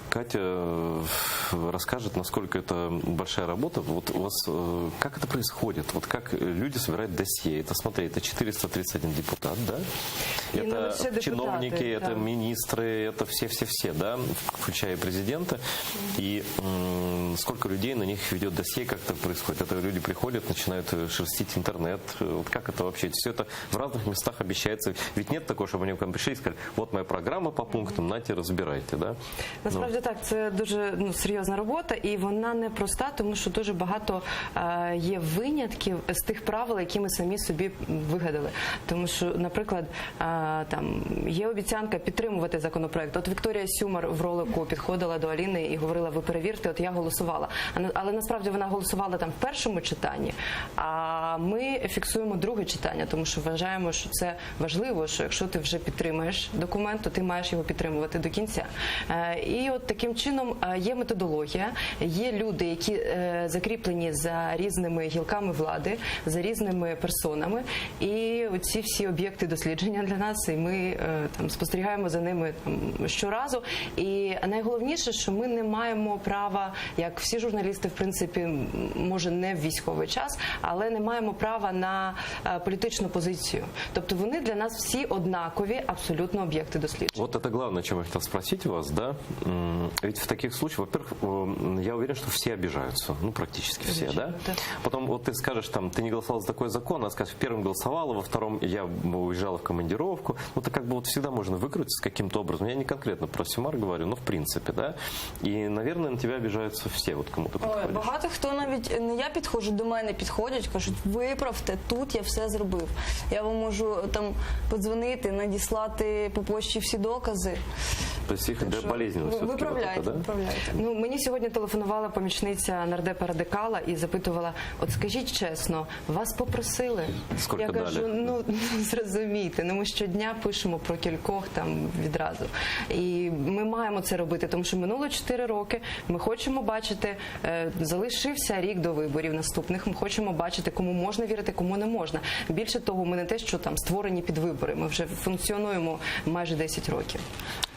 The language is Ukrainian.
Катя расскажет, насколько это большая работа. Вот у вас как это происходит? Вот как люди собирают досье? Это, смотри, это 431 депутат, да? Это чиновники, это министры, это все-все-все, да, включая президента. И сколько людей на них ведет досье, как это происходит? Это люди приходят, начинают шерстить интернет. Вот как это вообще? Все это в разных местах обещается. Ведь нет такого, чтобы они к вам пришли и сказали, вот моя програма по пунктам, нате, розбирайте, да? Насправді так, це дуже серйозна робота, і вона непроста, тому що дуже багато є винятків з тих правил, які ми самі собі вигадали. Тому що, наприклад, там є обіцянка підтримувати законопроект. От Вікторія Сюмар в ролику підходила до Аліни і говорила, ви перевірте, от я голосувала. Але насправді вона голосувала там в першому читанні, а ми фіксуємо друге читання, тому що вважаємо, що це важливо, що якщо ти вже підтримаєш документ, то ти маєш його підтримувати до кінця. І от таким чином є методологія, є люди, які закріплені за різними гілками влади, за різними персонами, і оці всі об'єкти дослідження для нас, і ми там спостерігаємо за ними щоразу. І найголовніше, що ми не маємо права, як всі журналісти, в принципі, може не в військовий час, але не маємо права на політичну позицію. Тобто вони для нас всі однакові, абсолютно об'єкти дослідження. Вот это главное, чем я хотел спросить вас, да? Ведь в таких случаях, во-первых, я уверен, что все обижаются, ну, практически все, да? Потом вот ты скажешь, там, ты не голосовал за такой закон, а скажешь, в первом голосовала, во втором я уезжала в командировку, ну, это как бы вот всегда можно выкрутиться каким-то образом. Я не конкретно про Сюмар говорю, но в принципе, да? И, наверное, на тебя обижаются все, вот кому ты подходишь. Багато хто навіть, не я підходжу, до мене підходять, кажуть, виправте, тут я все зробив. Я вам можу там подзвонити, надіслати по почті всі докази. То есть их болезненно все-таки. Виправляйте, да? виправляйте. Ну, мені сьогодні телефонувала помічниця нардепа Радикала і запитувала, от скажіть чесно, вас попросили? Скільки я кажу, дали? ну, зрозумійте, ну, ми щодня пишемо про кількох там відразу. І ми маємо це робити, тому що минуло 4 роки, ми хочемо бачити, залишився рік до виборів наступних, ми хочемо бачити, кому можна вірити, кому не можна. Більше того, ми не те, що там створені під вибори, ми вже функціонуємо майже 10 років.